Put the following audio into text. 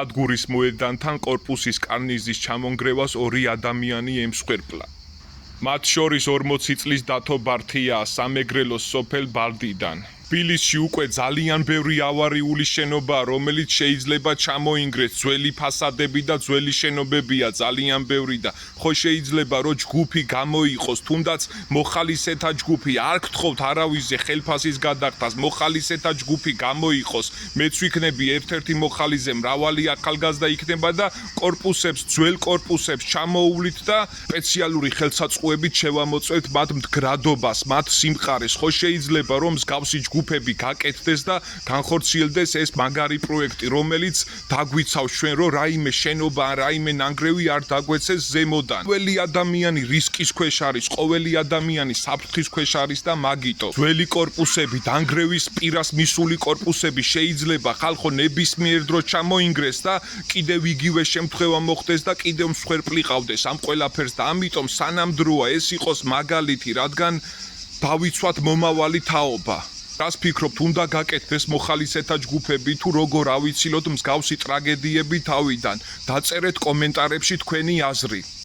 ადგურის მოედანთან კორპუსის კარნიზის ჩამონგრევას 2 ადამიანი ემსხვერპლა. მათ შორის 40 წლის დათო ბართიაა სამეგრელოს სოფელ ბალდიდან. თბილისში უკვე ძალიან ბევრი ავარიული შენობაა, რომელიც შეიძლება ჩამოინგრეს, ძველი ფასადები და ძველი შენობებია ძალიან ბევრი და ხო შეიძლება რომ ჯგუფი გამოიყოს, თუნდაც მოხალისეთა ჯგუფი, არ გთხოვთ არავისზე ხელფასის გადახდას, მოხალისეთა ჯგუფი გამოიყოს, მეც ვიქნები ერთ-ერთი მოხალისე, მრავალი ახალგაზრდა იქნება და კორპუსებს, ძველ კორპუსებს ჩამოუვლით და სპეციალური ხელსაწყოებით შევამოწმებთ მათ მდგრადობას, მათ სიმყარეს, ხო შეიძლება რომ მსგავსი ჯგუფები გაკეთდეს და განხორციელდეს ეს მაგარი პროექტი, რომელიც დაგვიცავს ჩვენ, რომ რაიმე შენობა ან რაიმე ნანგრევი არ დაგვეცეს ზემოდან. ყოველი ადამიანი რისკის ქვეშ არის, ყოველი ადამიანი საფრთხის ქვეშ არის და მაგიტო ძველი კორპუსები, დანგრევის პირას მისული კორპუსები შეიძლება ხალხო ნებისმიერ დროს ჩამოინგრეს და კიდევ იგივე შემთხვევა მოხდეს და კიდევ მსხვერპლი ყავდეს ამ ყველაფერს და ამიტომ სანამდროა ეს იყოს მაგალითი, რადგან დავიცვათ მომავალი თაობა. რას ფიქრობთ, უნდა გაკეთდეს მოხალისეთა ჯგუფები თუ როგორ ავიცილოთ მსგავსი ტრაგედიები თავიდან? დაწერეთ კომენტარებში თქვენი აზრი.